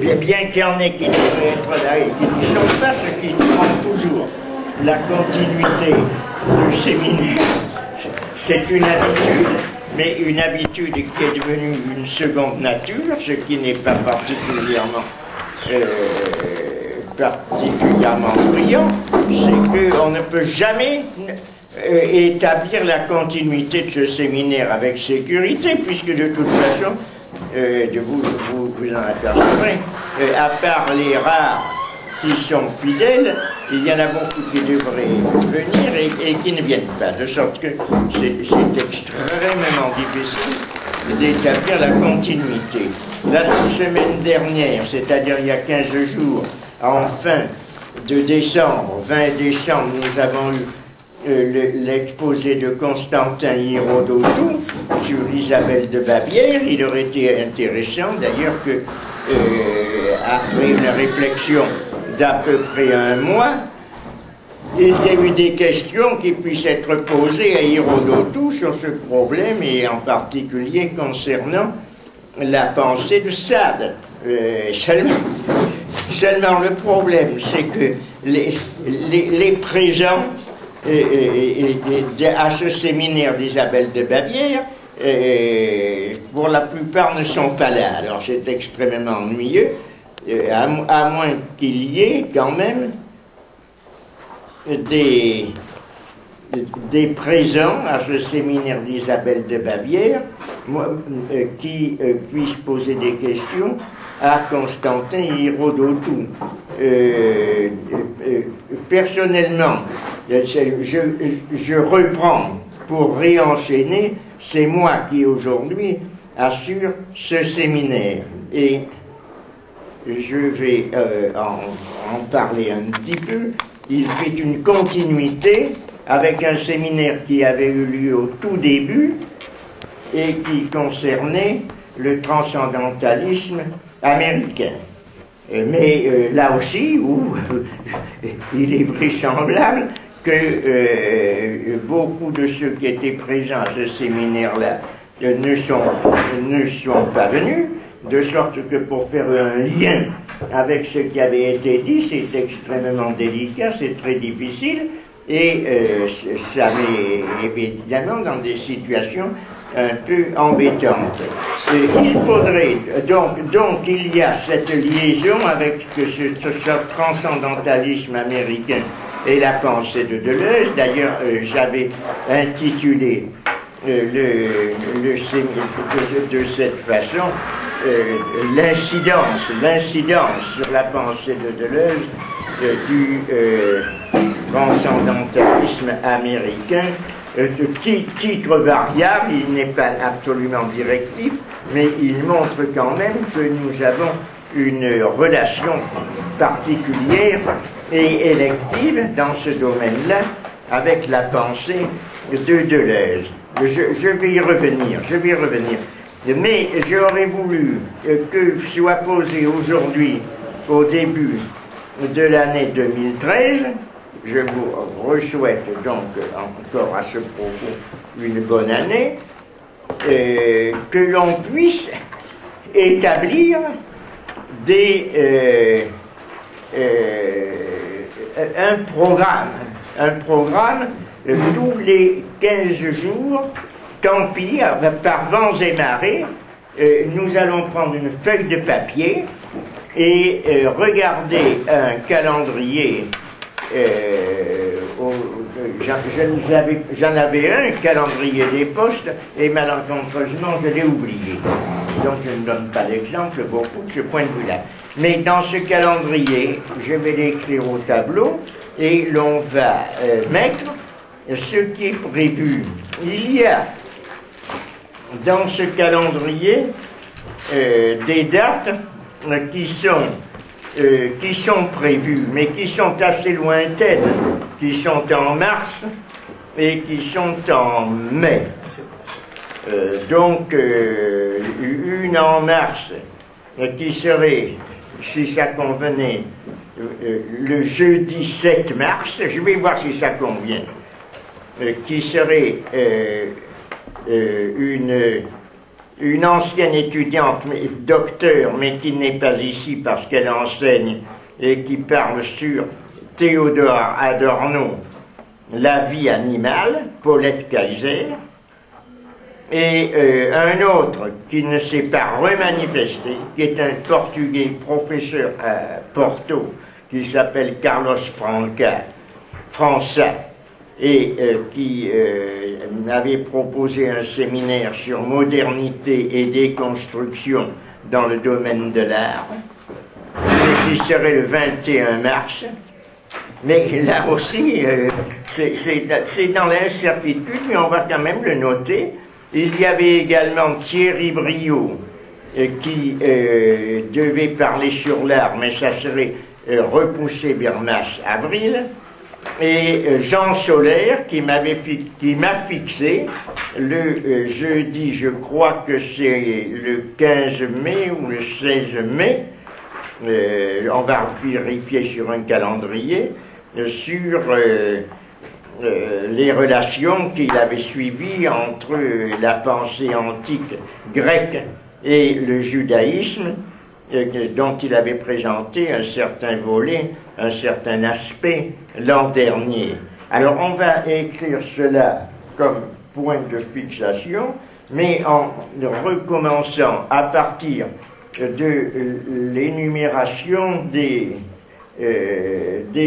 bien qu'il y en ait qui devraient être là et qui ne sont pas, ce qui prend toujours la continuité du séminaire. C'est une habitude, mais une habitude qui est devenue une seconde nature, ce qui n'est pas particulièrement brillant, c'est qu'on ne peut jamais établir la continuité de ce séminaire avec sécurité, puisque de toute façon, vous en apercevrez, à part les rares qui sont fidèles, il y en a beaucoup qui devraient venir et qui ne viennent pas, de sorte que c'est extrêmement difficile d'établir la continuité. La semaine dernière, c'est-à-dire il y a 15 jours, en fin de décembre, 20 décembre, nous avons eu l'exposé de Constantin Hirodotou sur Isabelle de Bavière. Il aurait été intéressant d'ailleurs que, après une réflexion d'à peu près un mois, il y a eu des questions qui puissent être posées à Hirodotou sur ce problème, et en particulier concernant la pensée de Sade. Seulement le problème, c'est que les présents à ce séminaire d'Isabelle de Bavière, pour la plupart ne sont pas là. Alors c'est extrêmement ennuyeux, à moins qu'il y ait quand même des présents à ce séminaire d'Isabelle de Bavière qui puissent poser des questions à Constantin Hirodotou. Personnellement, je reprends pour réenchaîner, c'est moi qui aujourd'hui assure ce séminaire. Et je vais en parler un petit peu. Il fait une continuité avec un séminaire qui avait eu lieu au tout début et qui concernait le transcendantalisme américain. Mais là aussi, où il est vraisemblable que beaucoup de ceux qui étaient présents à ce séminaire-là ne sont pas venus, de sorte que pour faire un lien avec ce qui avait été dit, c'est extrêmement délicat, c'est très difficile, et ça met évidemment dans des situations un peu embêtantes. Il faudrait, donc il y a cette liaison avec ce transcendantalisme américain et la pensée de Deleuze. D'ailleurs, j'avais intitulé le séminaire de cette façon, l'incidence sur la pensée de Deleuze du transcendantalisme américain. Titre variable, il n'est pas absolument directif, mais il montre quand même que nous avons une relation particulière et élective dans ce domaine-là avec la pensée de Deleuze. Je vais y revenir. Mais j'aurais voulu que soit posé aujourd'hui, au début de l'année 2013, je vous souhaite donc encore à ce propos une bonne année, que l'on puisse établir un programme tous les 15 jours. Tant pis, par vents et marées, nous allons prendre une feuille de papier et regarder un calendrier. J'en avais un calendrier des postes, et malencontreusement je l'ai oublié. Donc je ne donne pas d'exemple beaucoup de ce point de vue-là. Mais dans ce calendrier, je vais l'écrire au tableau, et l'on va mettre ce qui est prévu. Il y a dans ce calendrier des dates qui sont prévues, mais qui sont assez lointaines, qui sont en mars et qui sont en mai. Donc, une en mars qui serait, si ça convenait, le jeudi 7 mars, je vais voir si ça convient, une ancienne étudiante, docteur, mais qui n'est pas ici parce qu'elle enseigne et qui parle sur Théodore Adorno, La vie animale, Paulette Kaiser, et un autre qui ne s'est pas remanifesté, qui est un Portugais professeur à Porto, qui s'appelle Carlos França, et qui m'avait proposé un séminaire sur modernité et déconstruction dans le domaine de l'art, qui serait le 21 mars. Mais là aussi, c'est dans l'incertitude, mais on va quand même le noter. Il y avait également Thierry Briot qui devait parler sur l'art, mais ça serait repoussé vers mars-avril. Et Jean Solaire qui m'a fixé le jeudi, je crois que c'est le 15 mai ou le 16 mai, on va vérifier sur un calendrier, sur les relations qu'il avait suivies entre la pensée antique grecque et le judaïsme, dont il avait présenté un certain volet, un certain aspect l'an dernier. Alors on va écrire cela comme point de fixation, mais en recommençant à partir de l'énumération des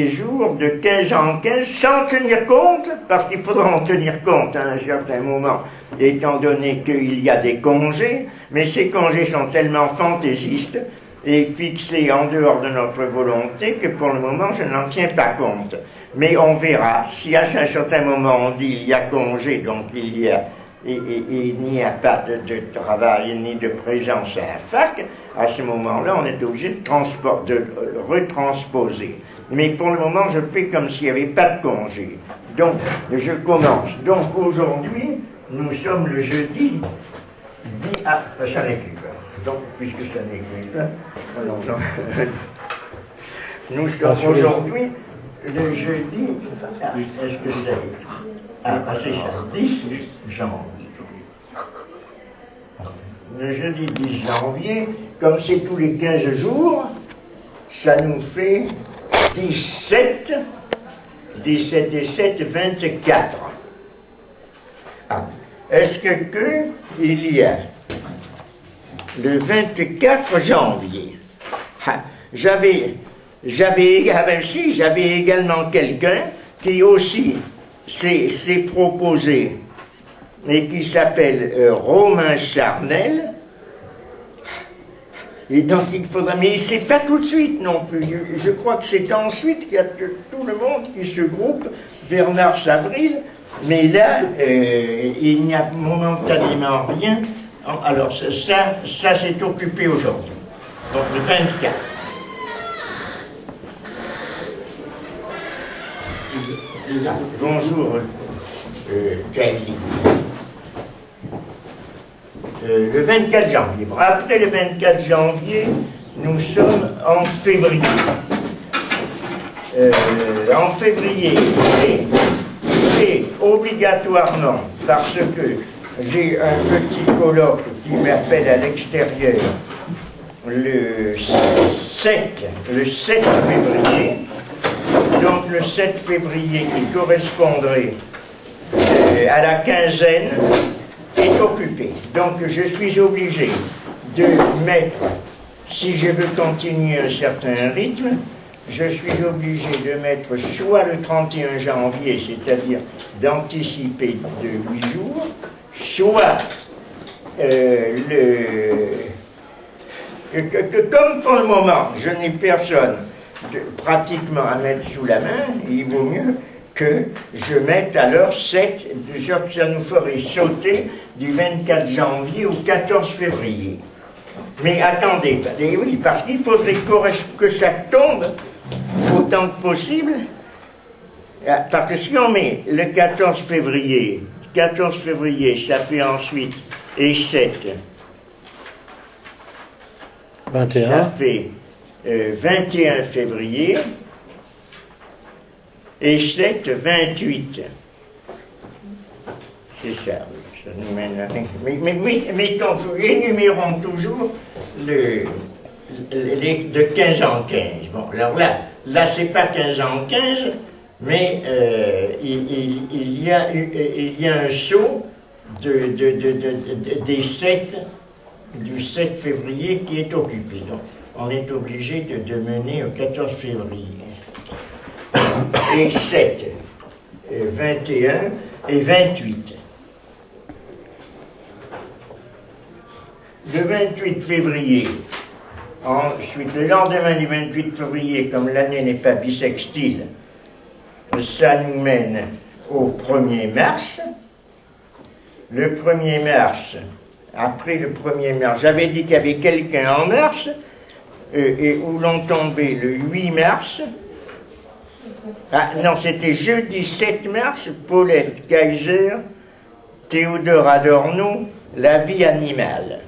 jours de 15 en 15, sans tenir compte, parce qu'il faudra en tenir compte à un certain moment, étant donné qu'il y a des congés, mais ces congés sont tellement fantaisistes et fixés en dehors de notre volonté que pour le moment je n'en tiens pas compte. Mais on verra, si à un certain moment on dit il y a congé, donc il y a il n'y a pas de travail ni de présence à la fac, à ce moment-là, on est obligé de retransposer. Mais pour le moment, je fais comme s'il n'y avait pas de congé. Donc, je commence. Donc, aujourd'hui, nous sommes le jeudi 10... Ah, ça n'écrit pas. Donc, puisque ça n'écrit pas, allons-en. Nous sommes aujourd'hui le jeudi... Ah, est-ce que ça écrit? Ah, c'est ça, 10 janvier. Le jeudi 10 janvier, comme c'est tous les 15 jours, ça nous fait 17 et 7, 24. Ah. Est-ce que il y a le 24 janvier, ah, j'avais également quelqu'un qui aussi s'est proposé et qui s'appelle Romain Charnel. Et donc il faudra, mais c'est pas tout de suite non plus. Je crois que c'est ensuite qu'il y a tout le monde qui se groupe vers mars-avril, mais là il n'y a momentanément rien. Alors ça s'est occupé aujourd'hui. Donc le 24. Bonjour, Kelly. Le 24 janvier. Après le 24 janvier, nous sommes en février. En février, c'est obligatoirement, parce que j'ai un petit colloque qui m'appelle à l'extérieur le 7 février. Donc le 7 février, qui correspondrait à la quinzaine, est occupé. Donc je suis obligé de mettre, si je veux continuer un certain rythme, je suis obligé de mettre soit le 31 janvier, c'est-à-dire d'anticiper de 8 jours, soit comme pour le moment, je n'ai personne pratiquement à mettre sous la main, il vaut mieux que je mette alors 7, de sorte que ça nous ferait sauter du 24 janvier au 14 février. Mais attendez, oui, parce qu'il faudrait que ça tombe autant que possible, parce que si on met le 14 février, ça fait ensuite, et 7, 21. Ça fait 21 février, et 7, 28. C'est ça, oui. Ça nous mène à... énumérons toujours les de 15 en 15. Bon, alors là c'est pas 15 en 15, mais il y a un saut du 7 février qui est occupé. Donc, on est obligé de mener au 14 février. Et 7, 21 et 28. Le 28 février, ensuite, le lendemain du 28 février, comme l'année n'est pas bissextile, ça nous mène au 1er mars. Le 1er mars, après le 1er mars, j'avais dit qu'il y avait quelqu'un en mars, et où l'on tombait le 8 mars. Ah non, c'était jeudi 7 mars, Paulette Kaiser, Théodore Adorno, La vie animale.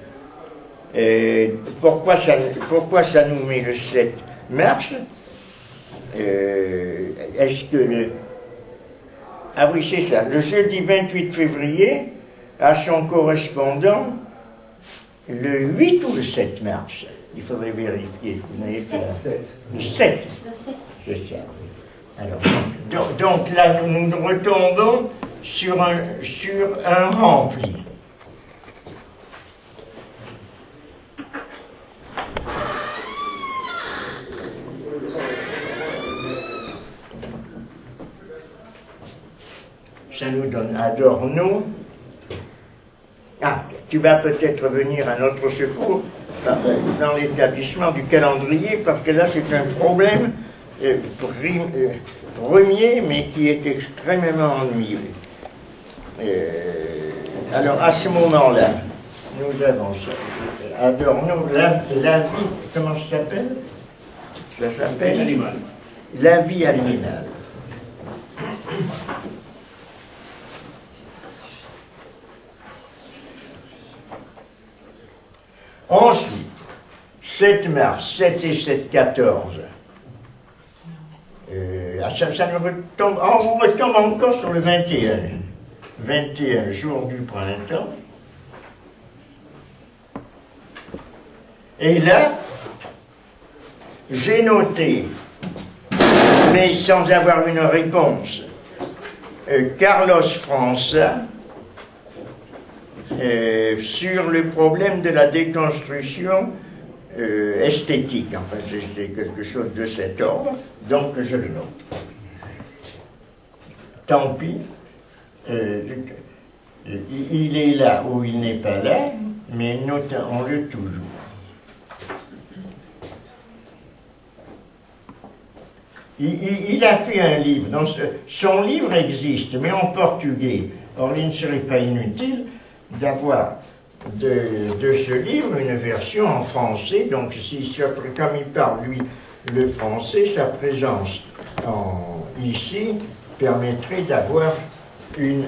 Pourquoi ça nous met le 7 mars? Est-ce que ah oui, c'est ça. Le jeudi 28 février a son correspondant le 8 ou le 7 mars? Il faudrait vérifier. Le 7. C'est ça. Alors, donc là, nous retombons sur un rempli. Ça nous donne Adorno. Ah, tu vas peut-être venir à notre secours dans l'établissement du calendrier, parce que là c'est un problème premier, mais qui est extrêmement ennuyeux. Alors à ce moment-là, nous avons ça. Adorno, la vie, comment ça s'appelle? Ça s'appelle La vie animale. Ensuite, 7 mars, 7 et 7, 14. Ça nous retombe, on retombe encore sur le 21. 21, jour du printemps. Et là, j'ai noté, mais sans avoir une réponse, Carlos França, sur le problème de la déconstruction esthétique. Enfin, c'est quelque chose de cet ordre, donc je le note. Tant pis, il est là ou il n'est pas là, mais notons-le toujours. Il a fait un livre, donc son livre existe, mais en portugais. Or, il ne serait pas inutile d'avoir de ce livre une version en français. Donc, comme il parle, lui, le français, sa présence ici permettrait d'avoir une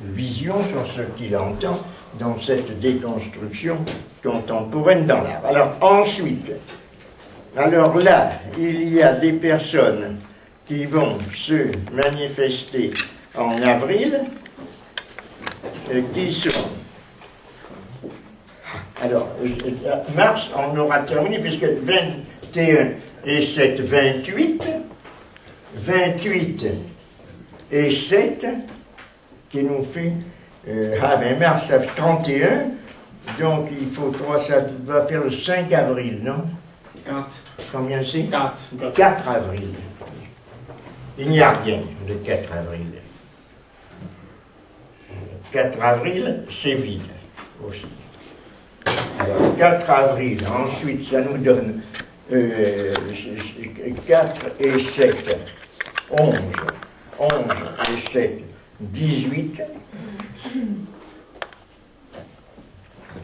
vision sur ce qu'il entend dans cette déconstruction contemporaine dans l'art. Alors ensuite, alors là, il y a des personnes qui vont se manifester en avril, qui sont... Alors, mars, on aura terminé, puisque 21 et 7, 28, 28 et 7, qui nous fait... mars, ça fait 31, donc il faut 3, ça va faire le 5 avril, non? 4. Combien c'est? 4. 4 avril. Il n'y a rien le 4 avril. 4 avril, c'est vide aussi. Alors, 4 avril, ensuite, ça nous donne 4 et 7, 11. 11 et 7, 18.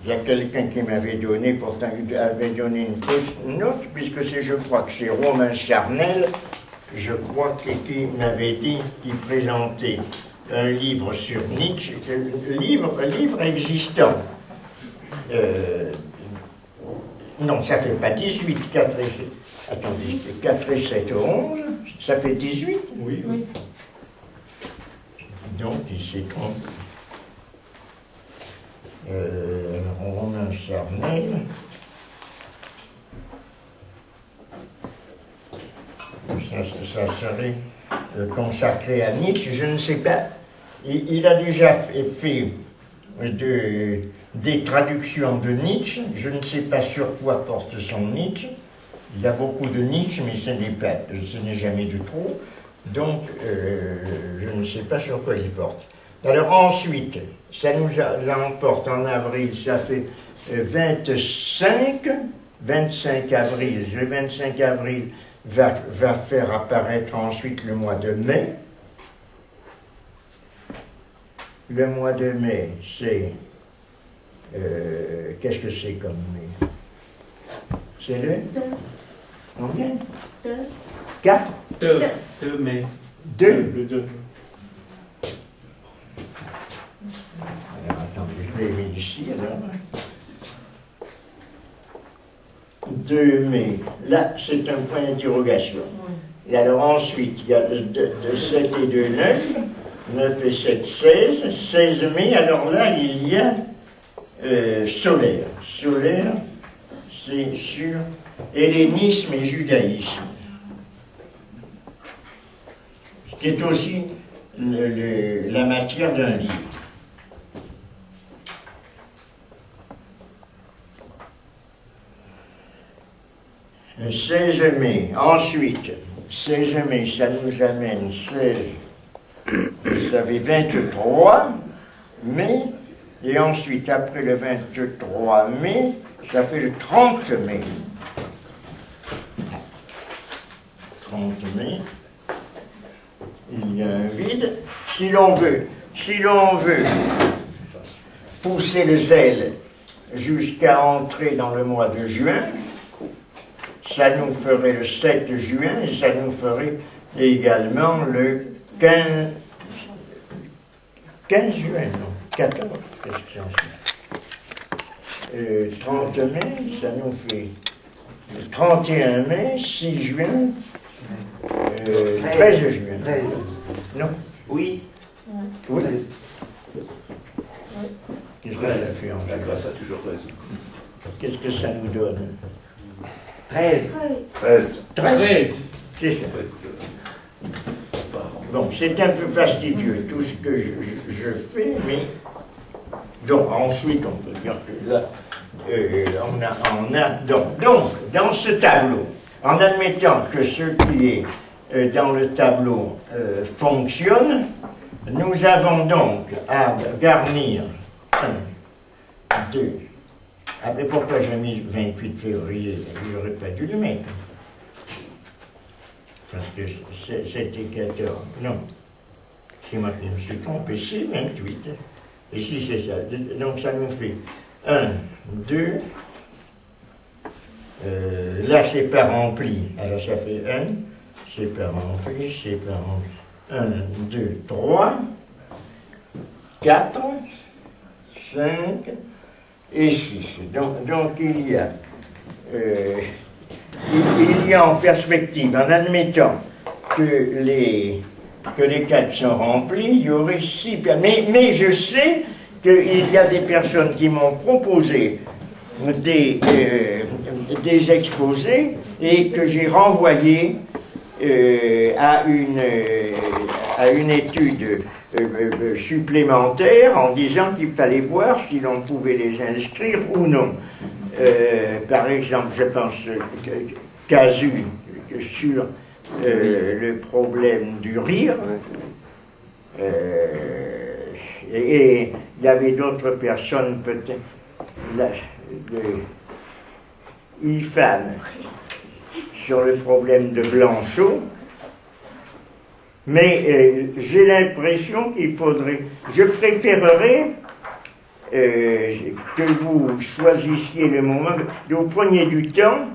Il y a quelqu'un qui m'avait donné, pourtant il avait donné une fausse note, puisque je crois que c'est Romain Charnel, je crois qui m'avait dit qu'il présentait un livre sur Nietzsche, livre existant. Non, ça ne fait pas 18, 4 et attendez, 4 et 7, 11, ça fait 18. Oui, oui. Donc, il s'est trompé. Romain Charnel. Ça serait consacré à Nietzsche, je ne sais pas. Il a déjà fait des traductions de Nietzsche, je ne sais pas sur quoi porte son Nietzsche. Il y a beaucoup de Nietzsche, mais ce n'est jamais de trop. Donc, je ne sais pas sur quoi il porte. Alors ensuite, ça nous emporte en avril, ça fait 25 avril. Le 25 avril va faire apparaître ensuite le mois de mai. Le mois de mai, c'est... qu'est-ce que c'est comme mai? C'est le... Combien? 4? 2 mai. 2. Le 2. Alors, attendez, je vais mettre ici, alors. 2 mai. Là, c'est un point d'interrogation. Et alors, ensuite, il y a de 7 et 2, 9. 9 et 7, 16. 16 mai, alors là, il y a solaire. Solaire, c'est sur hellénisme et judaïsme. Ce qui est aussi la matière d'un livre. Le 16 mai, ensuite, 16 mai, ça nous amène 16, ça fait 23 mai, et ensuite, après le 23 mai, ça fait le 30 mai. 30 mai, il y a un vide. Si l'on veut pousser le zèle jusqu'à entrer dans le mois de juin, ça nous ferait le 7 juin et ça nous ferait également le 15 juin, non, 14, qu'est-ce que c'est 30 mai, ça nous fait le 31 mai, 6 juin, 13 juin. Non? Oui. Oui. Qu'est-ce que ça fait en La grâce a toujours raison. Qu'est-ce que ça nous donne? 13. 13. C'est ça. Bon, c'est un peu fastidieux tout ce que je fais, mais donc ensuite on peut dire que là, donc dans ce tableau, en admettant que ce qui est dans le tableau fonctionne, nous avons donc à garnir 1, 2. Ah, mais pourquoi j'ai mis le 28 février? Il n'aurait pas dû le mettre. Parce que c'était 14. Non. C'est moi qui me suis trompé. C'est 28. Et si c'est ça. Donc ça nous fait 1, 2. Là, c'est pas rempli. Alors ça fait 1. C'est pas rempli. C'est pas rempli. 1, 2, 3. 4. 5. Et 6. Donc il y a en perspective, en admettant que les 4 sont remplis, il y aurait 6 personnes. Mais je sais qu'il y a des personnes qui m'ont proposé des exposés et que j'ai renvoyé à une étude supplémentaire en disant qu'il fallait voir si l'on pouvait les inscrire ou non. Par exemple, je pense Casu sur le problème du rire, et il y avait d'autres personnes, peut-être, Ifan sur le problème de Blanchot. Mais j'ai l'impression qu'il faudrait... Je préférerais que vous choisissiez le moment, que vous preniez du temps,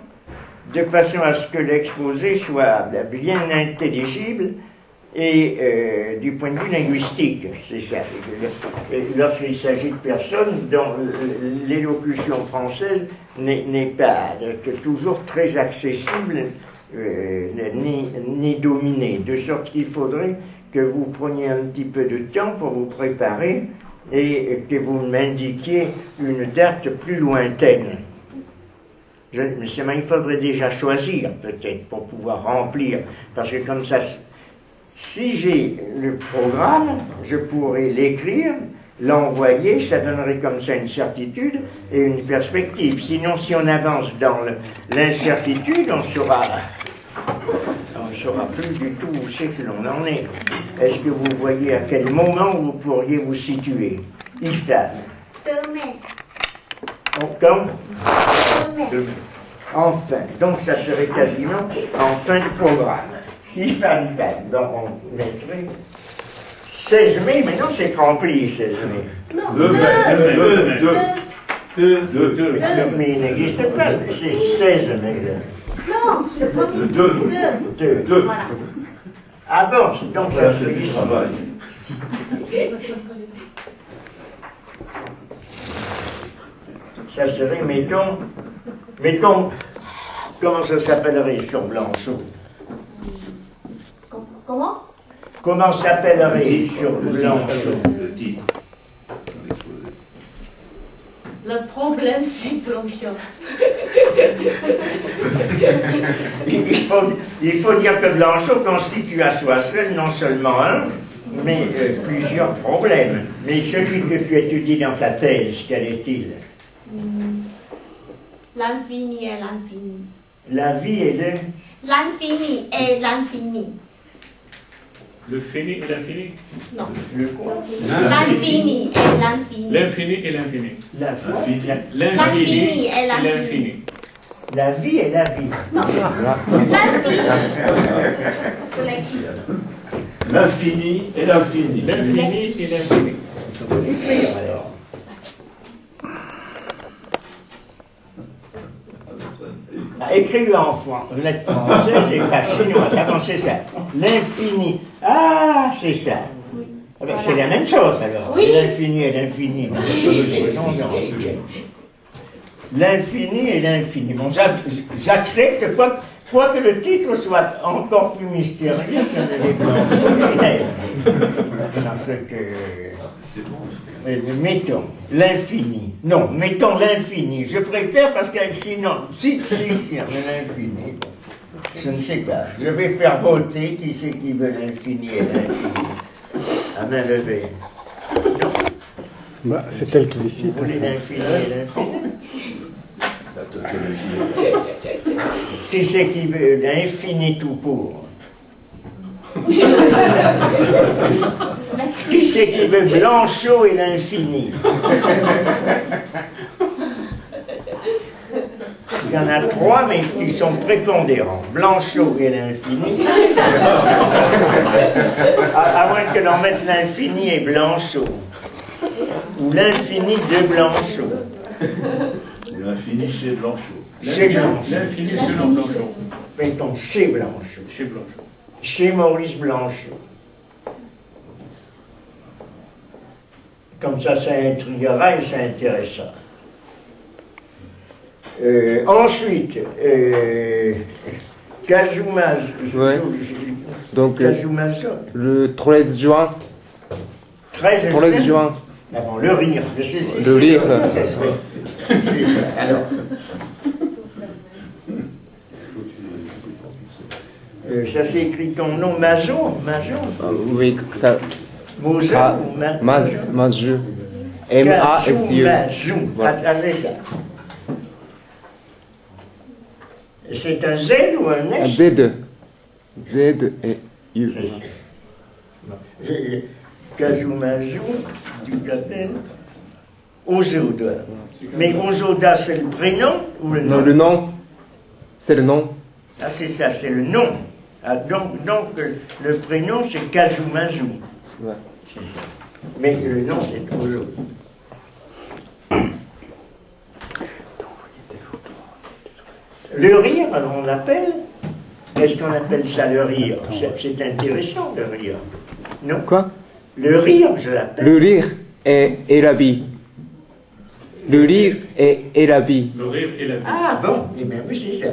de façon à ce que l'exposé soit bien intelligible, et du point de vue linguistique, c'est ça. Et lorsqu'il s'agit de personnes dont l'élocution française n'est pas toujours très accessible ni dominée, de sorte qu'il faudrait que vous preniez un petit peu de temps pour vous préparer et que vous m'indiquiez une date plus lointaine. Il faudrait déjà choisir, peut-être, pour pouvoir remplir, parce que comme ça, si j'ai le programme, je pourrais l'écrire, l'envoyer, ça donnerait comme ça une certitude et une perspective. Sinon, si on avance dans l'incertitude, on saura plus du tout où c'est que l'on en est. Est-ce que vous voyez à quel moment vous pourriez vous situer? Ifan. Demain. Comme Demain. Enfin, donc ça serait quasiment en fin de programme. Ifan Pan, donc on mettrait 16 mai, mais non, c'est rempli 16 mai. Non, 2 mai. 2 mai. 2. Mais il n'existe pas, c'est 16 mai. Non, c'est pas 2. Voilà. Ah bon, donc ça Voilà, c'est serait du ici. travail. Ça serait, mettons, comment ça s'appellerait sur Blanchot? Comment? Comment s'appellerait sur Blanchot? Le titre. Le problème, c'est Blanchot. Il faut dire que Blanchot constitue à soi seul non seulement un, mais plusieurs problèmes. Mais celui que tu étudies dans ta thèse, quel est-il? L'infini et l'infini. La vie est le... L'infini et l'infini. Le fini et l'infini. Non. Le quoi? L'infini et l'infini. L'infini et l'infini. La vie. L'infini et et l'infini. l'infini. La vie est la vie. Non. L'infini. L'infini et l'infini. L'infini et l'infini. Il faut l'écrire alors. Ah, écris-le en lettres françaises et pas chinois. Comment c'est ça? L'infini. Ah, c'est ça. Ah ben, c'est la même chose alors. Oui. L'infini et l'infini. L'infini et l'infini. Bon, j'accepte, quoi que le titre soit encore plus mystérieux que les blancs. Parce que... C'est bon. Mettons l'infini. Non, mettons l'infini. Je préfère parce que sinon, si, l'infini. Je ne sais pas. Je vais faire voter qui c'est qui veut l'infini et l'infini. À main levée. Bah, c'est elle qui décide. Vous voulez l'infini et l'infini? La tautologie. Qui c'est qui veut l'infini tout pour? Qui c'est qui veut Blanchot et l'infini? Il y en a 3, mais qui sont prépondérants. Blanchot et l'infini. À moins que l'on mette l'infini et Blanchot. Ou l'infini de Blanchot. L'infini chez Blanchot. Chez Blanchot. L'infini selon Blanchot. Mettons chez Blanchot. Chez Blanchot. Chez Maurice Blanchot. Comme ça intriguera et ça intéressera. Ensuite, Kazuma. Ouais. Donc, Kazumazo. le 13 juin. 13 juin. Ah bon, le rire. Le rire. Ça serait- c'est ça. Alors. Ça s'écrit ton nom, Mazo? Oui, ça. Mozo Ah, ou Mazju. M-A-S-U. Kazumazou. Voilà. Attendez ça. C'est un Z ou un S? Z. Z et U. Kazumazou, du Capel. Ozoda. Mais Ozoda, c'est le prénom ou le nom? Non, le nom. C'est le nom. Ah, c'est ça, c'est le nom. Ah, donc, le prénom, c'est Kazumazou. Ouais. Mais le nom, c'est Ozo. Le rire, alors on l'appelle Est-ce qu'on appelle ça le rire? C'est intéressant, le rire. Non? Quoi? Le rire, je l'appelle. Le rire est la vie. Le rire est la vie. Le rire et la vie. Ah bon, eh bien oui, c'est ça.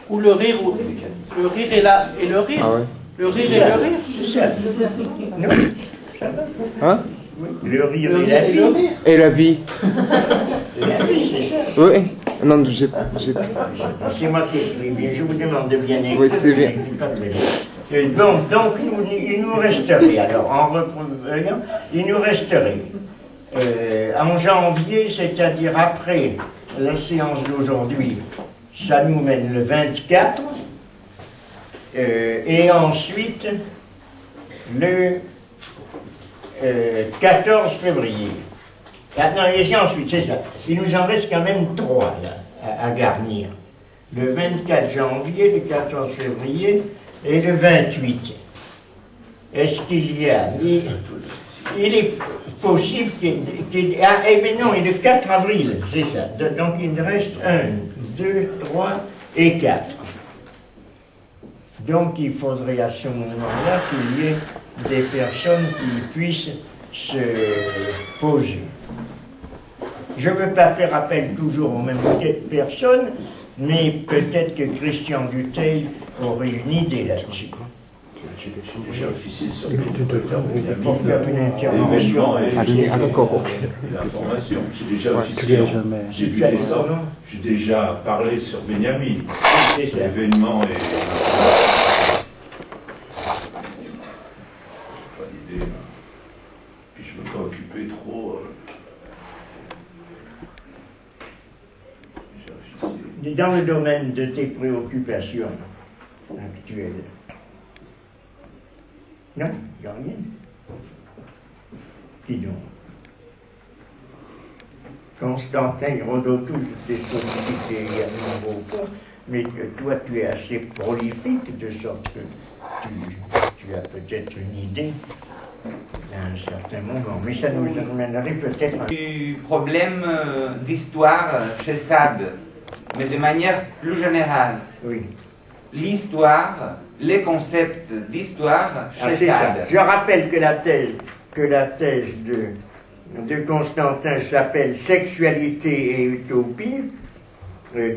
Ou le rire et le rire. Ah ouais. Le rire et le rire. C'est ça. Non, ça va. Hein? Oui. Le rire Le et rire la et le vie. rire. Et la vie. La vie, c'est ça. Oui. Non, j'ai... C'est moi qui écris bien, je vous demande de bien écrire. Oui, c'est bien. Bon, donc il nous resterait, alors en revenant, il nous resterait en janvier, c'est-à-dire après la séance d'aujourd'hui, ça nous mène le 24, et ensuite le 14 février. Ah, non, et ensuite, c'est ça. Il nous en reste quand même 3 là, à garnir. Le 24 janvier, le 14 février et le 28. Est-ce qu'il y a... Il est possible qu'il... Ah, eh bien non, et le 4 avril, c'est ça. Donc il nous reste 1, 2, 3 et 4. Donc il faudrait à ce moment-là qu'il y ait des personnes qui puissent se poser. Je ne veux pas faire appel toujours aux mêmes personnes, mais peut-être que Christian Dutheil aurait une idée là-dessus. J'ai déjà officié sur Pour faire une intervention. l'événement et Ah, d'accord, ok. l'information. J'ai déjà officié j'ai début décembre. J'ai déjà parlé sur Benjamin. C'est ça. L'événement et l'information. J'ai pas d'idée. Puis je ne veux pas occuper trop. J'ai officié. Dans le domaine de tes préoccupations actuelles. Non, il n'y a rien. Dis donc. Constantin Rodotus t'est sollicité également beaucoup, mais que toi tu es assez prolifique de sorte que tu as peut-être une idée à un certain moment. Mais ça nous amènerait peut-être à... Du problème d'histoire chez Sade, mais de manière plus générale. Oui. L'histoire, les concepts d'histoire Ah, chez c'est ça. Sade. Je rappelle que la thèse de Constantin s'appelle Sexualité et utopie. Mais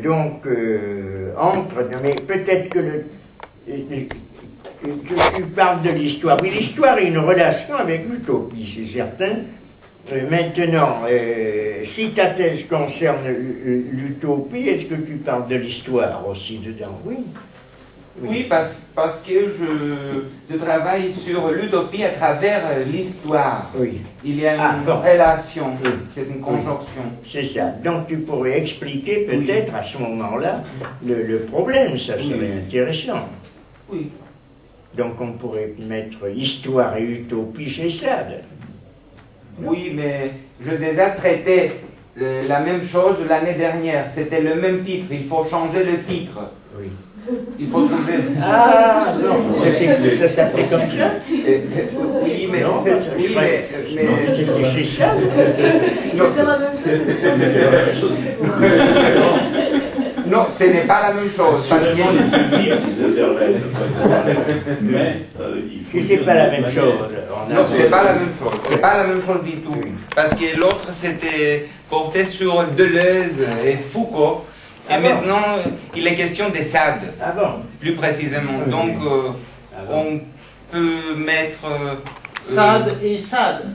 peut-être que tu parles de l'histoire. Oui, l'histoire est une relation avec l'utopie, c'est certain. Maintenant, si ta thèse concerne l'utopie, est-ce que tu parles de l'histoire aussi dedans? Oui. Oui, parce que je travaille sur l'utopie à travers l'histoire. Oui. Il y a une bon. relation, Oui. c'est une conjonction. C'est ça. Donc tu pourrais expliquer peut-être à ce moment-là le problème, ça serait intéressant. Oui. Donc on pourrait mettre histoire et utopie chez Sade. Oui, mais je déjà traité la même chose l'année dernière. C'était le même titre. Il faut changer le titre. Oui. Il faut trouver... Ah non, ça s'appelait comme ça? Oui, mais Non, c'est... Oui, mais... C'était chez Sade. Non, ce n'est pas la même chose. Parce que... Mais il faut Si c'est pas la même chose, on a... Non, c'est pas la même chose. C'est pas la même chose du tout. Parce que l'autre, c'était porté sur Deleuze et Foucault. Et Ah bon? maintenant, il est question des Sade, Ah bon? plus précisément. Oui. Donc, Ah bon? on peut mettre... Sade et Sade.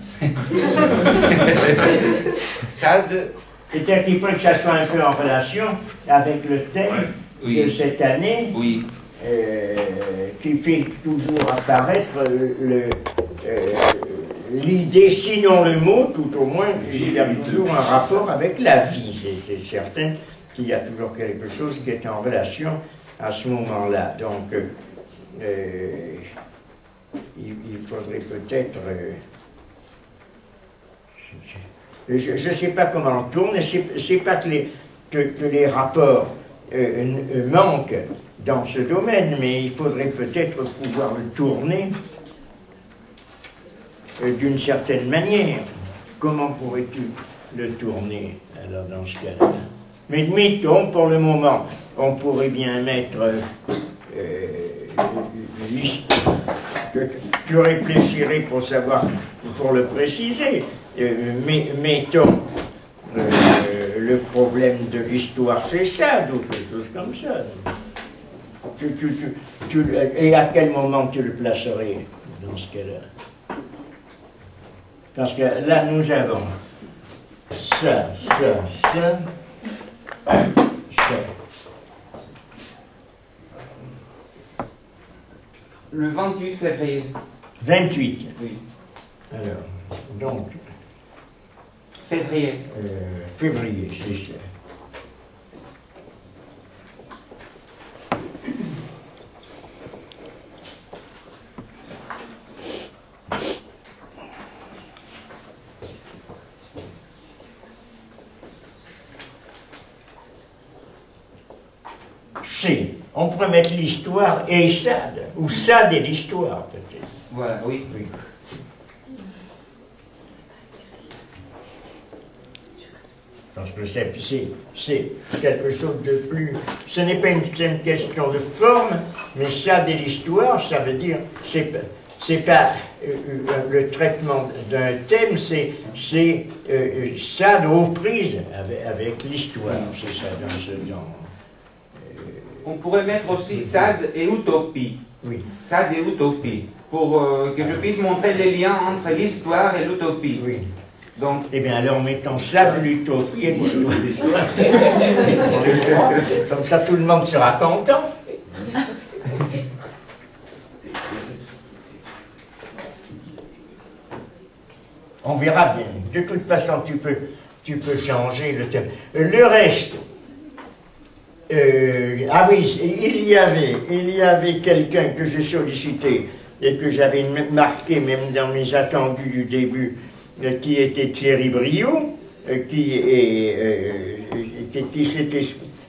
Sade, C'est-à-dire qu'il faut que ça soit un peu en relation avec le thème oui. de cette année, oui. qui fait toujours apparaître l'idée, sinon le mot, tout au moins, il y a toujours un rapport avec la vie. C'est certain qu'il y a toujours quelque chose qui est en relation à ce moment-là. Donc, il faudrait peut-être... je ne sais pas comment on tourne, c'est pas que les rapports manquent dans ce domaine, mais il faudrait peut-être pouvoir le tourner d'une certaine manière. Comment pourrais-tu le tourner? alors dans ce cas-là. Mais mettons, pour le moment, on pourrait bien mettre l'histoire. Tu réfléchirais pour savoir, pour le préciser. Mettons le problème de l'histoire, c'est ça, ou quelque chose comme ça. Et à quel moment tu le placerais dans ce cas-là? Parce que là, nous avons ça. Le 28 février. 28. Oui. Alors, donc... Février. Février, c'est ça. On pourrait mettre l'histoire et Sade, ou Sade et l'histoire peut-être. Voilà, oui. Oui. Parce que c'est quelque chose de plus... Ce n'est pas une question de forme, mais Sade et l'histoire, ça veut dire... C'est pas le traitement d'un thème, c'est Sade aux prises avec l'histoire, c'est ça dans ce genre. On pourrait mettre aussi Sade et utopie. Oui. Sade et utopie, pour que je puisse montrer les liens entre l'histoire et l'utopie. Oui. Donc, eh bien, alors mettons Sade, l'utopie et l'histoire. Comme ça, tout le monde sera content. On verra bien. De toute façon, tu peux changer le thème. Le reste... ah oui, il y avait quelqu'un que j'ai sollicité et que j'avais marqué même dans mes attendus du début, qui était Thierry Briot, qui s'était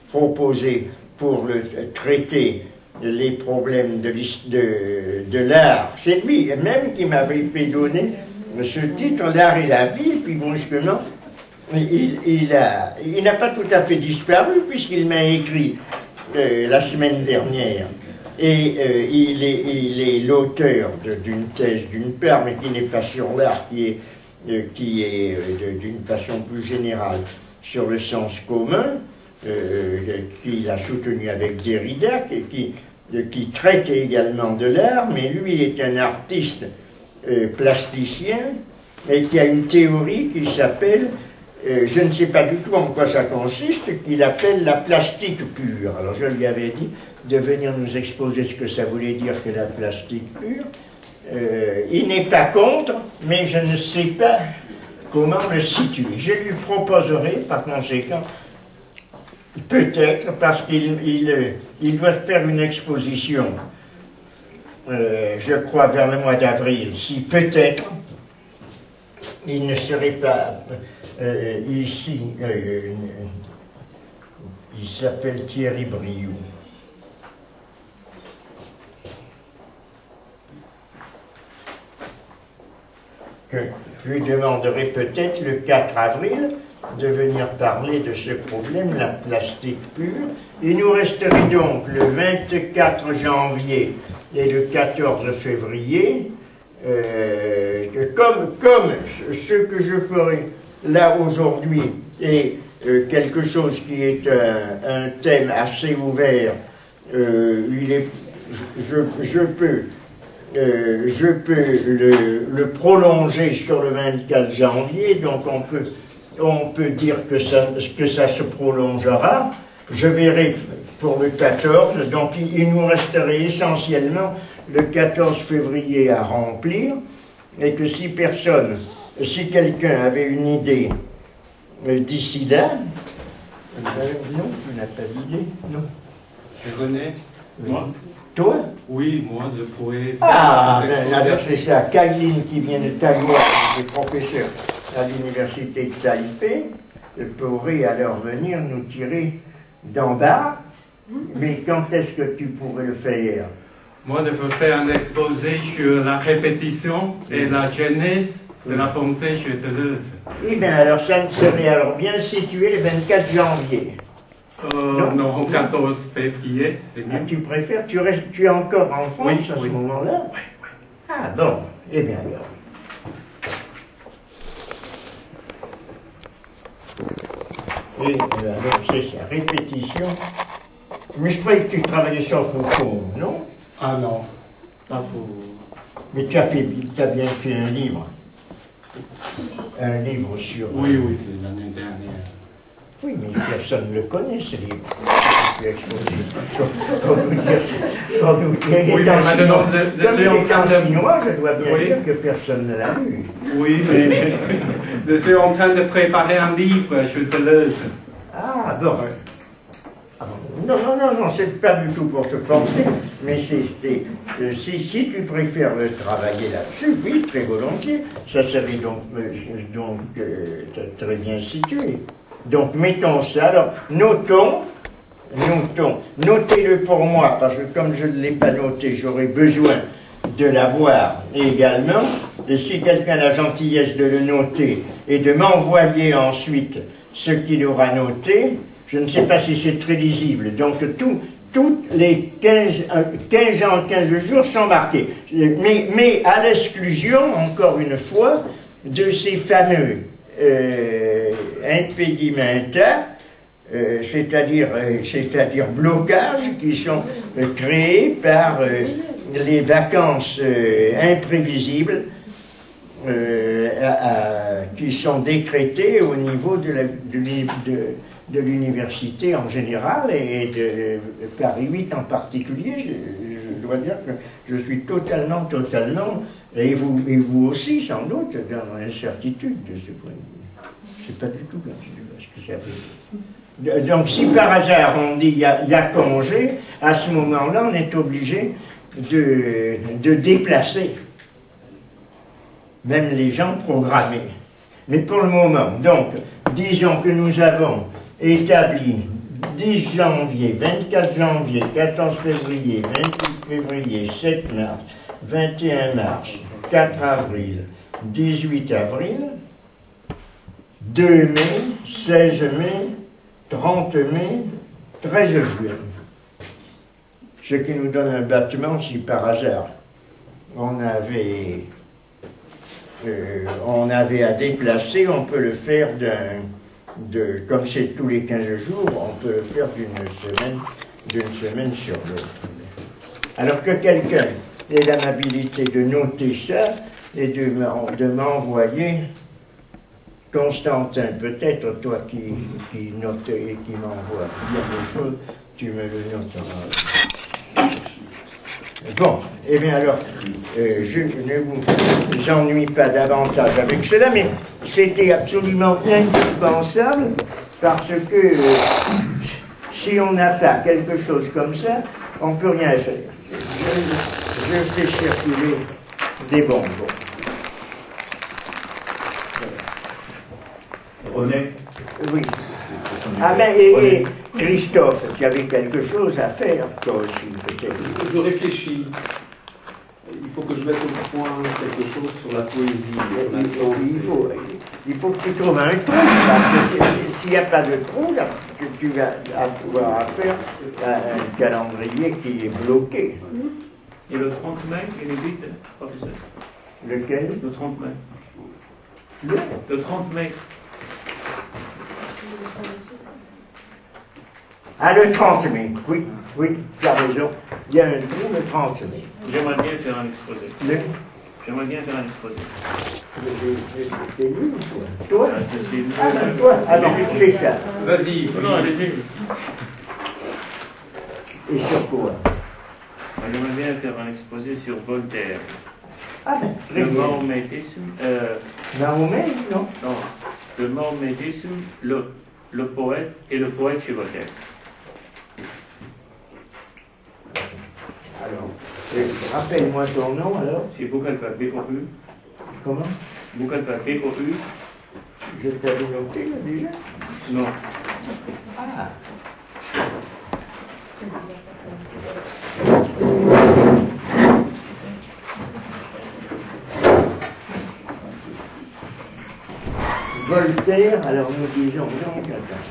proposé pour traiter les problèmes de l'art. C'est lui même qui m'avait fait donner ce titre, L'art et la vie, et puis brusquement, il n'a pas tout à fait disparu puisqu'il m'a écrit la semaine dernière. Et il est l'auteur d'une thèse d'une part, mais qui n'est pas sur l'art, qui est d'une façon plus générale sur le sens commun, qu'il a soutenu avec Derrida, qui traite également de l'art, mais lui est un artiste plasticien et qui a une théorie qui s'appelle... je ne sais pas du tout en quoi ça consiste, qu'il appelle la plastique pure. Alors je lui avais dit de venir nous exposer ce que ça voulait dire que la plastique pure. Il n'est pas contre, mais je ne sais pas comment le situer. Je lui proposerai, par conséquent, peut-être, parce qu'il doit faire une exposition, je crois vers le mois d'avril, si peut-être il ne serait pas... ici, il s'appelle Thierry Briot. Que je lui demanderai peut-être le 4 avril de venir parler de ce problème, la plastique pure. Il nous resterait donc le 24 janvier et le 14 février, comme ce que je ferai là aujourd'hui est quelque chose qui est un thème assez ouvert. Je peux le prolonger sur le 24 janvier, donc on peut dire que ça se prolongera. Je verrai pour le 14, donc il nous resterait essentiellement le 14 février à remplir, et que si quelqu'un avait une idée d'ici là, non, tu n'as pas d'idée, non. René, moi? Toi? Oui, moi je pourrais faire... Ah, alors c'est ça, Kailine qui vient de Taïwan, qui est professeur à l'université de Taipei, pourrait alors venir nous tirer d'en bas, mais quand est-ce que tu pourrais le faire? Moi je peux faire un exposé sur la répétition et la genèse De la pensée chez Deleuze. Eh bien, alors ça serait alors bien situé le 24 janvier. Non, 14 février, c'est Ah, mieux. tu préfères, tu es encore en France Oui, à ce oui. moment-là? Ah bon, eh bien alors. Et alors c'est ça, répétition. Mais je croyais que tu travaillais sur Foucault, non? Ah non, pas pour. Mais tu as bien fait un livre. Un livre sur... Oui, oui, c'est l'année dernière. Oui, mais personne ne le connaît, ce livre. Tu as exposé. Pour nous dire, il Oui, est en mais maintenant, chinois. je Comme suis il en est train en de- chinois, je dois bien Oui. dire que personne ne l'a lu. Oui, mais je suis en train de préparer un livre sur Deleuze. Ah, bon. Ah bon. Non, c'est pas du tout pour te forcer, mais si tu préfères travailler là-dessus, oui, très volontiers, ça serait donc très bien situé. Donc, mettons ça, alors, notez-le pour moi, parce que comme je ne l'ai pas noté, j'aurais besoin de l'avoir également, et si quelqu'un a la gentillesse de le noter, et de m'envoyer ensuite ce qu'il aura noté, je ne sais pas si c'est très lisible, donc toutes les 15 jours sont marqués, mais à l'exclusion, encore une fois, de ces fameux impedimenta, c'est-à-dire blocages qui sont créés par les vacances imprévisibles qui sont décrétées au niveau de l'université en général et de Paris 8 en particulier. Je dois dire que je suis totalement, et vous aussi sans doute, dans l'incertitude de ce point de vue. C'est pas du tout ce que ça veut dire. Donc si par hasard on dit il y a congé, à ce moment-là on est obligé de déplacer même les gens programmés. Mais pour le moment, donc, disons que nous avons établi 10 janvier, 24 janvier, 14 février, 28 février, 7 mars, 21 mars, 4 avril, 18 avril, 2 mai, 16 mai, 30 mai, 13 juin. Ce qui nous donne un battement si par hasard on avait à déplacer, on peut le faire comme c'est tous les 15 jours, on peut le faire d'une semaine sur l'autre. Alors que quelqu'un ait l'amabilité de noter ça et de m'envoyer, Constantin, peut-être toi qui note et qui m'envoie bien des choses, tu me le noteras. Bon, eh bien alors, je ne vous ennuie pas davantage avec cela, mais c'était absolument indispensable parce que si on n'a pas quelque chose comme ça, on ne peut rien faire. Je fais circuler des bonbons. René? Oui. Ah ben, et Christophe, tu avais quelque chose à faire, toi aussi, peut-être. Je réfléchis. Il faut que je mette au point quelque chose sur la poésie. Il faut que tu trouves un trou, parce que s'il n'y a pas de trou, là, tu vas avoir affaire à un calendrier qui est bloqué. Et le 30 mai, il est vite, professeur. Lequel? Le 30 mai. Le 30 mai. Ah, le 30 mai, oui, tu as raison. Il y a un trou le 30 mai. J'aimerais bien faire un exposé. J'aimerais bien faire un exposé. T'es lu, toi? Ah, ben, toi? Alors, c'est ça. Vas-y. Non, allez-y. Et sur quoi? J'aimerais bien faire un exposé sur Voltaire. Ah ben, très Le bien. mahométisme. Mahomet, non? Non. Le mahométisme, le poète et le poète chez Voltaire. Alors, rappelle-moi ton nom alors. C'est Boukalfa, B-O-U. Comment? Boukalfa, B-O-U. Je t'avais noté là, déjà? Non. Ah. Voltaire, alors nous disons donc, attends,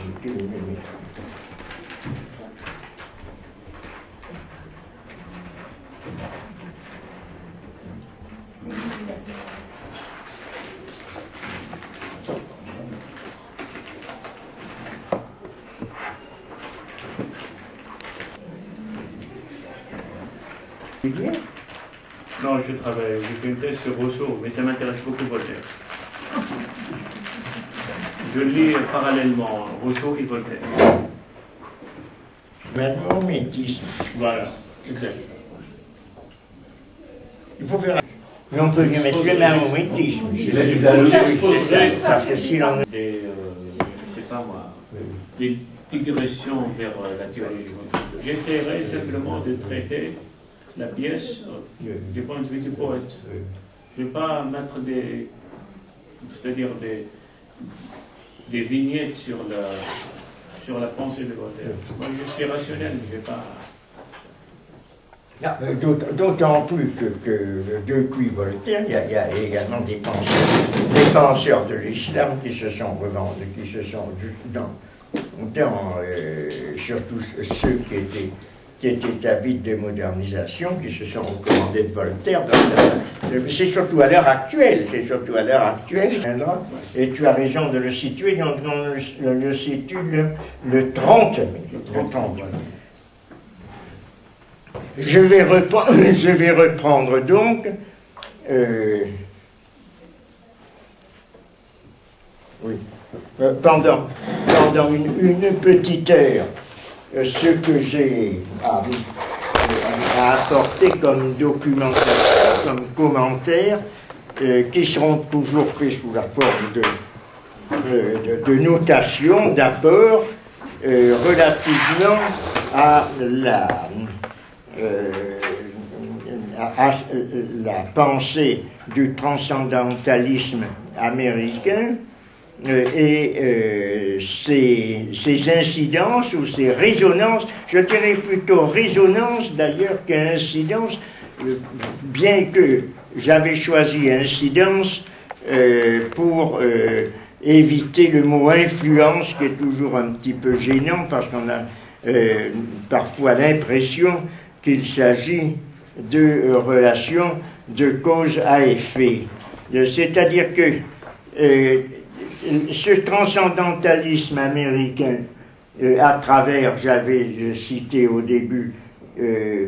Non, je fais une thèse sur Rousseau, mais ça m'intéresse beaucoup Voltaire. Je lis parallèlement Rousseau et Voltaire. Mahométisme. Voilà, exact. Il faut faire. Mais on peut lui mettre le mahométisme. Parce que s'il en je sais pas moi, des digressions vers la théologie. J'essaierai simplement de traiter la pièce du point de vue du poète. Je ne vais pas mettre c'est-à-dire des vignettes sur la pensée de Voltaire. Moi, je suis rationnel, je ne vais pas... D'autant plus que depuis Voltaire, il y a également des penseurs de l'islam qui se sont revendus, qui se sont surtout ceux qui étaient avides de modernisation, qui se sont recommandés de Voltaire. C'est surtout à l'heure actuelle, et tu as raison de le situer, donc on le situe le 30 mai. Je vais reprendre donc pendant une petite heure ce que j'ai à apporter comme documentation, comme commentaires, qui seront toujours faits sous la forme de notation, d'abord, relativement à la pensée du transcendantalisme américain et ses incidences ou ses résonances, je dirais plutôt résonance d'ailleurs qu'incidence, bien que j'avais choisi incidence pour éviter le mot influence qui est toujours un petit peu gênant parce qu'on a parfois l'impression qu'il s'agit de relations de cause à effet. C'est-à-dire que ce transcendantalisme américain, à travers, j'avais cité au début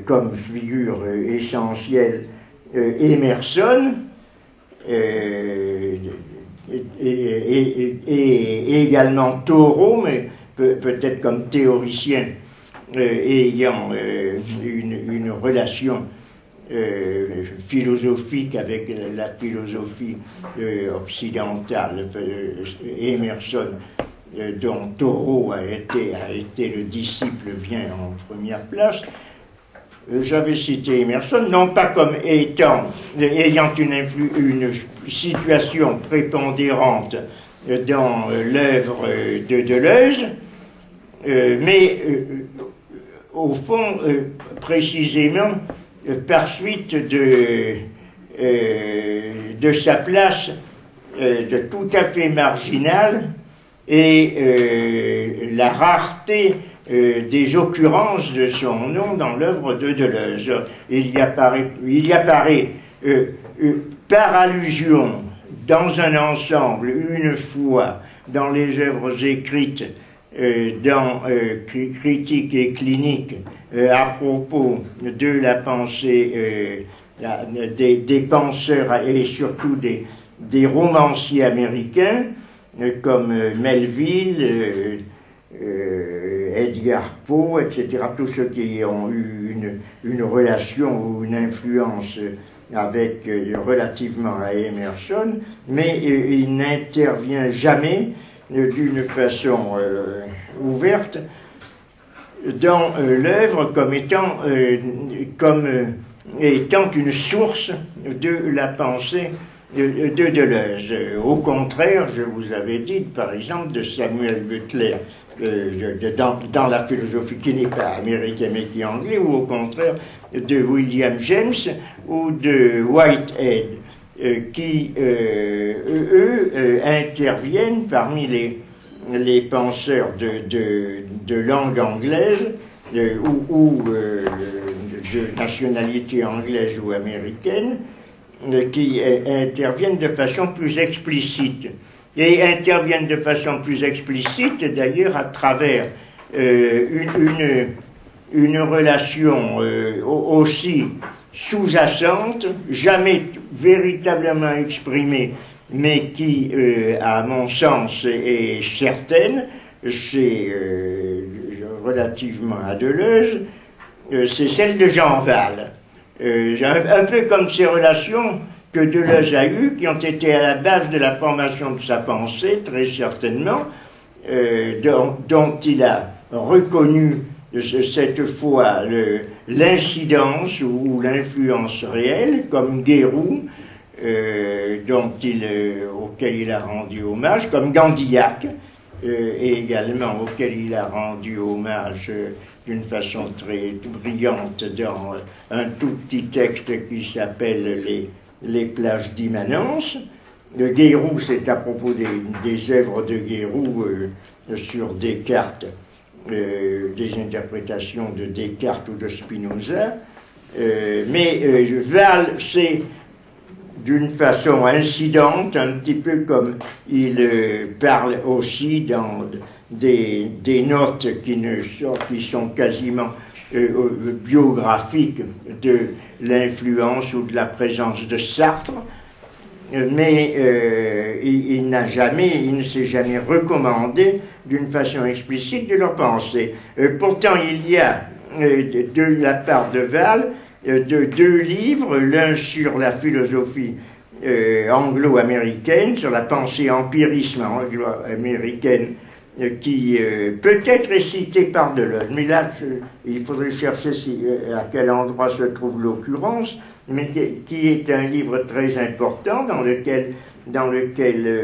comme figure essentielle Emerson, et également Thoreau, mais peut-être comme théoricien ayant une relation philosophique avec la philosophie occidentale, Emerson, dont Thoreau a été le disciple, vient en première place. J'avais cité Emerson, non pas comme ayant une situation prépondérante dans l'œuvre de Deleuze, mais au fond, précisément, par suite de sa place de tout à fait marginale et la rareté des occurrences de son nom dans l'œuvre de Deleuze. Il y apparaît par allusion dans un ensemble, une fois, dans les œuvres écrites dans Critique et Clinique à propos de la pensée des penseurs et surtout des romanciers américains comme Melville, Edgar Poe, etc., tous ceux qui ont eu une relation ou une influence avec relativement à Emerson, mais il n'intervient jamais d'une façon ouverte dans l'œuvre comme étant une source de la pensée de Deleuze. Au contraire, je vous avais dit, par exemple, de Samuel Butler, dans la philosophie qui n'est pas américaine mais qui est anglaise, ou au contraire de William James ou de Whitehead. qui, eux, interviennent parmi les penseurs de langue anglaise ou de nationalité anglaise ou américaine, qui interviennent de façon plus explicite. Et interviennent de façon plus explicite, d'ailleurs, à travers une relation aussi sous-jacente, jamais véritablement exprimée, mais qui, à mon sens, est certaine, c'est relativement à Deleuze, c'est celle de Jean Val. Un peu comme ces relations que Deleuze a eues, qui ont été à la base de la formation de sa pensée, très certainement, dont il a reconnu cette fois l'incidence ou l'influence réelle, comme Guéroult, auquel il a rendu hommage, comme Gandillac, et également auquel il a rendu hommage d'une façon très brillante dans un tout petit texte qui s'appelle les plages d'immanence. Guéroult, c'est à propos des œuvres de Guéroult sur Descartes, des interprétations de Descartes ou de Spinoza. Mais Val, c'est d'une façon incidente, un petit peu comme il parle aussi dans des notes qui sont quasiment biographiques de l'influence ou de la présence de Sartre, mais il ne s'est jamais recommandé d'une façon explicite de leur pensée. Pourtant, il y a de la part de Val deux livres, l'un sur la philosophie anglo-américaine, sur la pensée empirisme anglo-américaine, qui peut-être est cité par Deleuze, mais là il faudrait chercher à quel endroit se trouve l'occurrence, mais qui est un livre très important dans lequel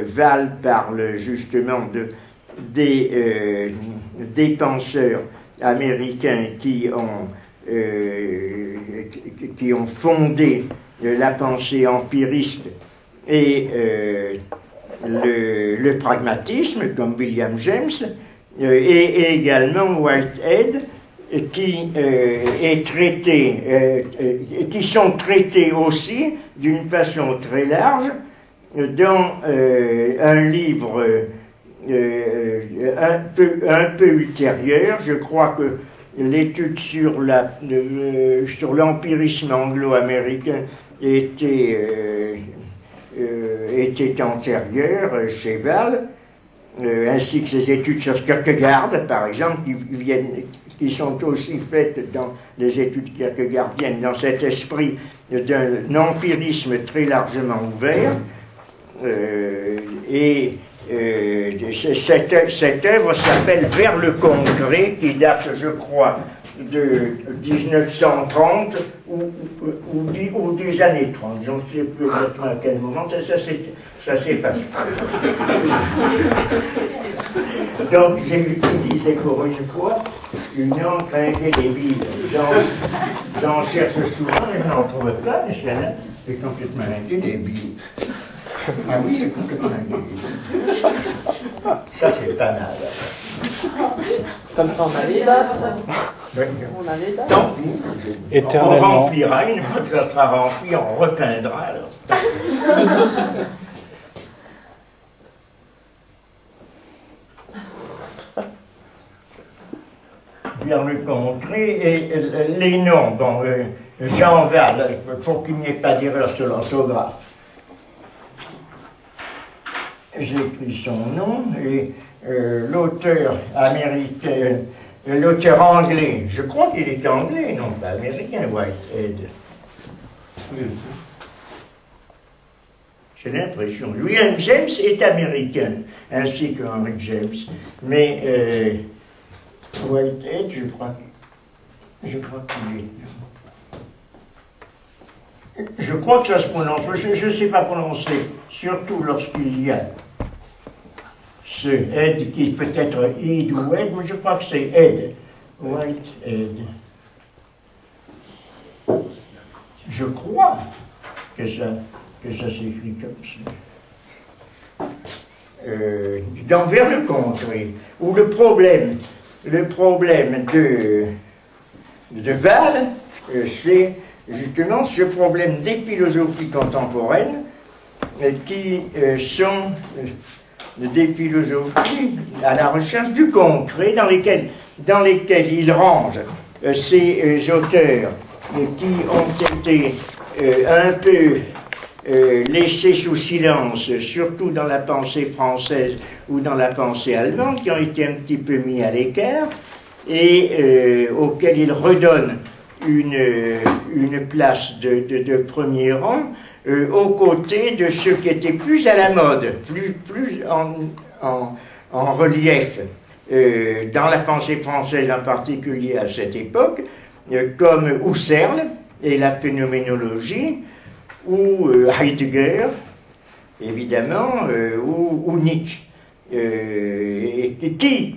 Val parle justement des penseurs américains qui ont fondé la pensée empiriste et le pragmatisme, comme William James, et également Whitehead, qui sont traités aussi d'une façon très large dans un livre un peu ultérieur. Je crois que l'étude sur l'empirisme anglo-américain était antérieure chez Val, ainsi que ses études sur Kierkegaard, par exemple, qui sont aussi faites dans les études kierkegaardiennes, dans cet esprit d'un empirisme très largement ouvert. Cette œuvre s'appelle Vers le concret, qui date, je crois, de 1930 ou des années 30. Je ne sais plus exactement à quel moment, ça s'efface. Donc j'ai utilisé pour une fois une encre indélébile. J'en cherche souvent et je n'en trouve pas, mais celle-là est complètement indélébile. Ah oui, c'est complètement indélébile. Ça, c'est pas mal. Comme ça, on a les dates. Oui. On a les dates. Tant pis. On remplira, une fois que ça sera rempli, on repeindra alors. Vers le concret et les noms. Bon, Jean Val, pour qu'il n'y ait pas d'erreur sur l'orthographe. J'ai écrit son nom et l'auteur américain, l'auteur anglais, je crois qu'il est anglais, non pas américain, Whitehead. J'ai l'impression. William James est américain, ainsi que Henry James, mais Whitehead, je crois qu'il est. Je crois que ça se prononce, je ne sais pas prononcer, surtout lorsqu'il y a ce Ed qui peut être Id ou Ed, mais je crois que c'est Ed, Whitehead. Je crois que ça. que ça s'écrit comme ça. Dans Vers le contré, où le problème de Wahl, c'est justement ce problème des philosophies contemporaines qui sont des philosophies à la recherche du concret, dans lesquelles il range ces auteurs qui ont été un peu laissés sous silence, surtout dans la pensée française ou dans la pensée allemande, qui ont été un petit peu mis à l'écart, et auxquels il redonne une place de premier rang, aux côtés de ceux qui étaient plus à la mode, plus en relief, dans la pensée française en particulier à cette époque, comme Husserl et la phénoménologie, ou Heidegger, évidemment, ou Nietzsche, qui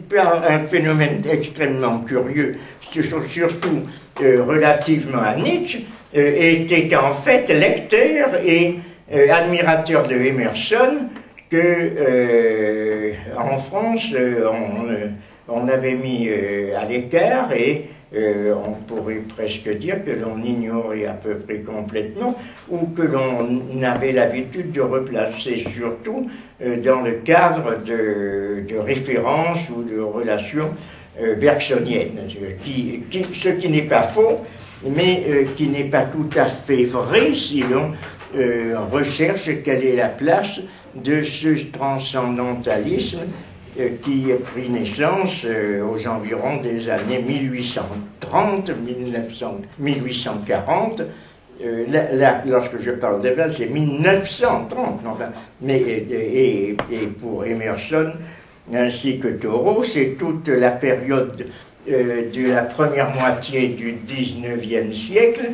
par un phénomène extrêmement curieux, surtout relativement à Nietzsche, était en fait lecteur et admirateur de Emerson, que en France on avait mis à l'écart, et on pourrait presque dire que l'on ignorait à peu près complètement, ou que l'on avait l'habitude de replacer surtout dans le cadre de références ou de relations bergsoniennes, ce qui n'est pas faux, mais qui n'est pas tout à fait vrai si l'on recherche quelle est la place de ce transcendantalisme qui a pris naissance aux environs des années 1830, 1840. Là, lorsque je parle de Wahl, c'est 1930, enfin, mais, et pour Emerson ainsi que Thoreau, c'est toute la période de la première moitié du XIXe siècle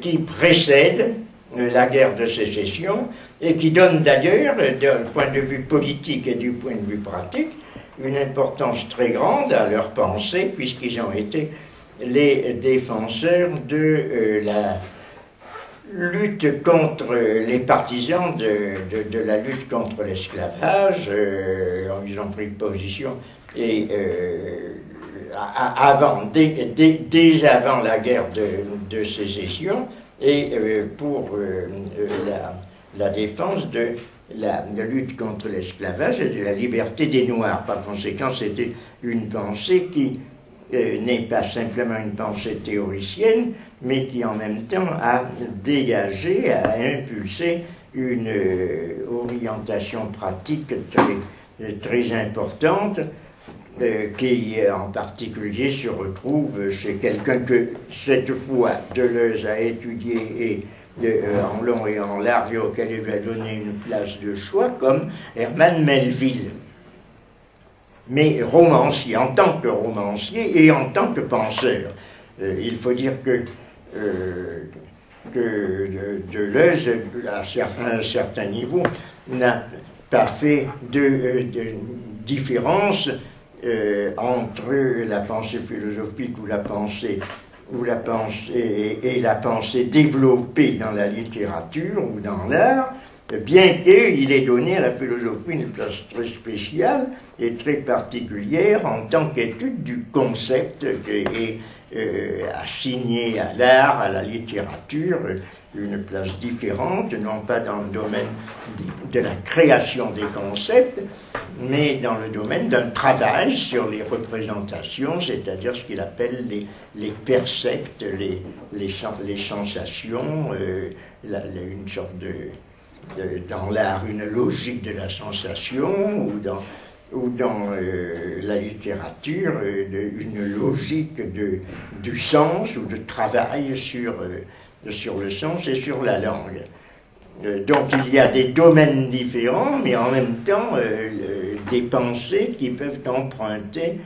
qui précède la guerre de sécession, et qui donne d'ailleurs, d'un point de vue politique et du point de vue pratique, une importance très grande à leur pensée, puisqu'ils ont été les défenseurs de la lutte contre les partisans de la lutte contre l'esclavage. Ils ont pris position et dès avant la guerre de sécession, et pour la défense de la lutte contre l'esclavage et de la liberté des Noirs. Par conséquent, c'était une pensée qui n'est pas simplement une pensée théoricienne, mais qui en même temps a dégagé, a impulsé une orientation pratique très importante, qui en particulier se retrouve chez quelqu'un que cette fois Deleuze a étudié en long et en large, et auquel il lui a donné une place de choix, comme Herman Melville. Mais romancier, en tant que romancier et en tant que penseur. Il faut dire que Deleuze, à un certain niveau, n'a pas fait de différence entre la pensée philosophique ou la pensée développée dans la littérature ou dans l'art, bien qu'il ait donné à la philosophie une place très spéciale et très particulière en tant qu'étude du concept, et assigné à l'art, à la littérature, une place différente, non pas dans le domaine de la création des concepts, mais dans le domaine d'un travail sur les représentations, c'est-à-dire ce qu'il appelle les percepts, les sensations, une sorte dans l'art, une logique de la sensation, ou dans la littérature, une logique du sens, ou de travail sur le sens et sur la langue. Donc il y a des domaines différents, mais en même temps des pensées qui peuvent emprunter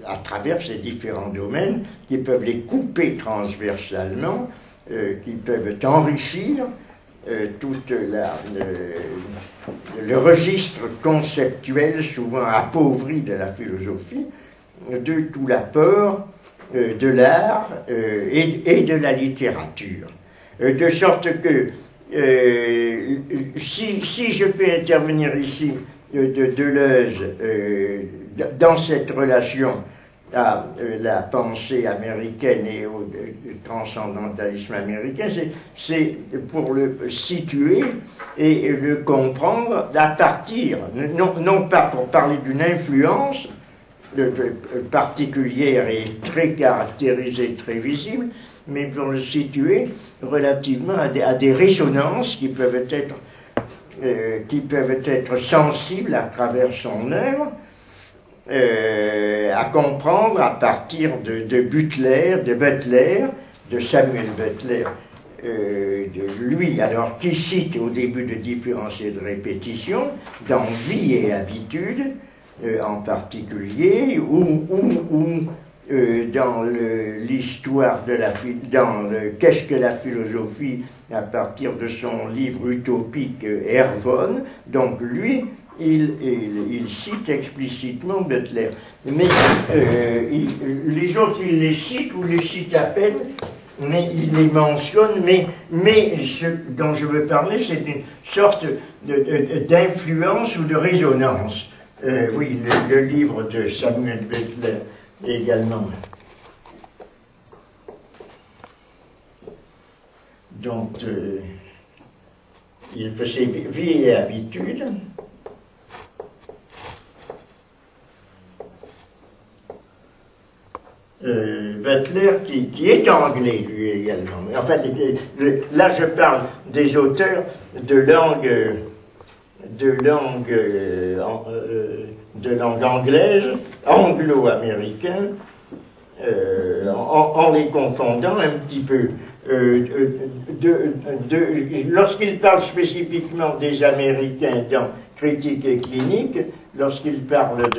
à travers ces différents domaines, qui peuvent les couper transversalement, qui peuvent enrichir tout le registre conceptuel souvent appauvri de la philosophie, de tout l'apport de l'art et de la littérature. De sorte que si je fais intervenir ici Deleuze dans cette relation à la pensée américaine et au transcendantalisme américain, c'est pour le situer et le comprendre à partir, non pas pour parler d'une influence particulière et très caractérisée, très visible, mais pour le situer relativement à des résonances qui peuvent être sensibles à travers son œuvre, à comprendre à partir de Butler, de Samuel Butler, de lui, alors qui cite au début de Différence et de répétition, dans Vie et habitude, en particulier, ou dans l'histoire de dans Qu'est-ce que la philosophie, à partir de son livre utopique Hervon. Donc lui, il cite explicitement Butler. Mais les autres, il les cite ou les cite à peine, mais il les mentionne, mais ce dont je veux parler, c'est une sorte d'influence ou de résonance. Oui, le livre de Samuel Butler également. Donc, il faisait Vie et habitude. Butler, qui est anglais, lui également. Enfin, là, je parle des auteurs de langue anglaise, anglo-américaine, en les confondant un petit peu. Lorsqu'il parle spécifiquement des Américains dans Critique et clinique, lorsqu'il parle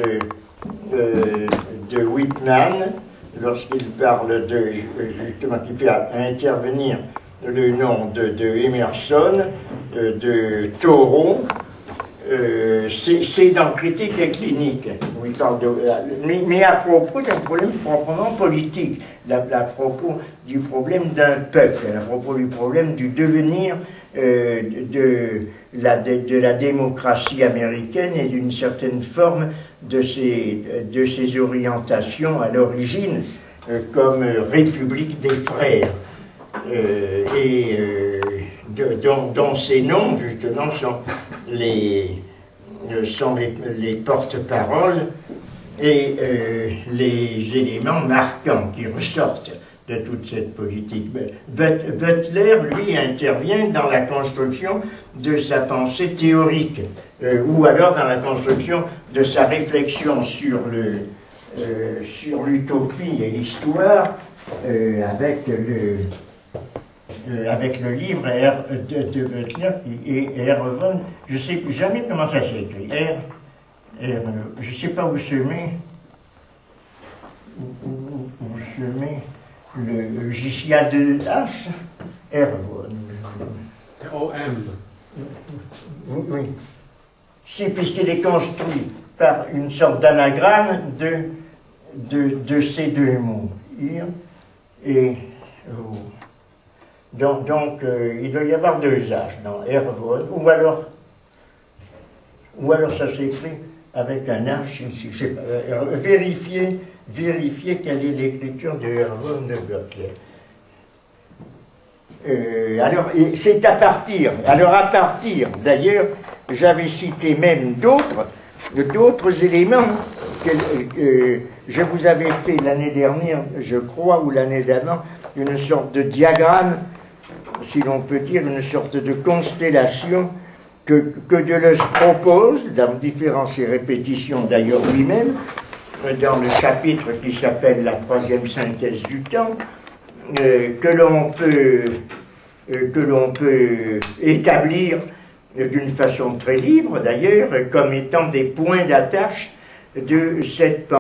de Whitman, lorsqu'il parle justement, qui fait intervenir le nom de Emerson, de Thoreau, c'est dans Critique et clinique, où il parle mais à propos d'un problème proprement politique, à propos du problème d'un peuple, à propos du problème du devenir de la démocratie américaine et d'une certaine forme de ses orientations à l'origine comme République des frères. Dont ces noms, justement, sont les porte-paroles et les éléments marquants qui ressortent de toute cette politique. Butler, lui, intervient dans la construction de sa pensée théorique, ou alors dans la construction de sa réflexion sur l'utopie et l'histoire, avec le livre de Butler et Hervon. Je ne sais jamais comment ça s'écrit. Je ne sais pas où se met le JCA de H. Hervon. O-M. Oui. Si, puisqu'il est construit par une sorte d'anagramme de ces deux mots. Ir et O. Donc il doit y avoir deux H dans Hervon, ou alors ça s'écrit avec un H, je sais pas, vérifiez quelle est l'écriture de Hervon de Butler. Alors, c'est à partir, d'ailleurs, j'avais cité même d'autres éléments que je vous avais fait l'année dernière, je crois, ou l'année d'avant, une sorte de diagramme, si l'on peut dire, une sorte de constellation que Deleuze propose, dans Différence et répétition d'ailleurs lui-même, dans le chapitre qui s'appelle La troisième synthèse du temps, que l'on peut établir d'une façon très libre d'ailleurs, comme étant des points d'attache de cette pensée.